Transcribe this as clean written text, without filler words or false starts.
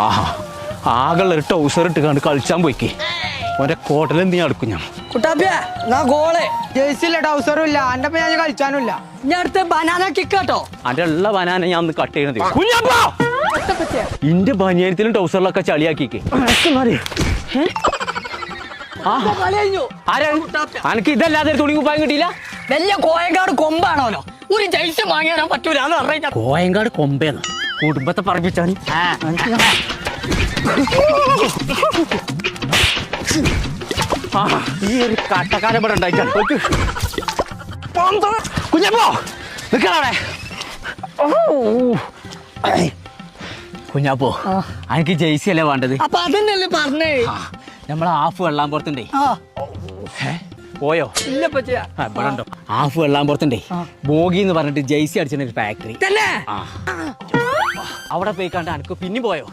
ആഹാ ആകെയുള്ള ഒരു ടൗസർ ഇട്ട് കണ്ട് കളിച്ചാൻ പോയിക്കേ ഓന്റെ കോട്ടൽ എന്ത് ഞാൻ എടുക്കും ഞാൻ കുട്ടാപ്പിയെ എന്നാ ഗോള് ജേഴ്സിയില്ല ടൗസറും ഇല്ല എന്റെ ഞാൻ കളിച്ചാനും ഇല്ല ഞാൻ അടുത്ത് ബനാന കിക്കാട്ടോ അന്റെ ഉള്ള ബനാന ഞാൻ ഒന്ന് കട്ട് ചെയ്യണത് കുഞ്ഞപ്പാ ഇന്റെ ബനിയനത്തിലും ടൗസറിലൊക്കെ ചളിയാക്കിക്കേ അനക്ക് ഇതല്ലാതെ തുണി കുപ്പായം കിട്ടിയില്ല വലിയ കോയങ്കാട് കൊമ്പാണോലോ ഒരു ജയിച്ച് വാങ്ങിയാൻ പറ്റൂലെന്ന് പറഞ്ഞ കോയങ്കാട് കൊമ്പേന്ന് കുടുംബത്തെ പറപ്പിച്ചാണ് ഈ ഒരു കട്ടക്കാലം ഇവിടെ ഉണ്ടായിട്ടാണ് കുഞ്ഞപ്പോ നിക്കണേ കുഞ്ഞാപ്പോ എനിക്ക് ജെയ്സി അല്ലേ വേണ്ടത് അപ്പൊ അതന്നെയല്ലേ പറഞ്ഞേ നമ്മളെ ഹാഫ് വെള്ളാമ്പുറത്തുണ്ടേ പോയോ ഇല്ല പറ്റിയ ഇവിടെ ഉണ്ടോ ഹാഫ് വെള്ളാമ്പുറത്തുണ്ടേ ബോഗി എന്ന് പറഞ്ഞിട്ട് ജെയ്സി അടിച്ചിട്ട് ഒരു ഫാക്ടറി തന്നെ അവിടെ പോയി കണ്ട എനിക്ക് പിന്നെ പോയോ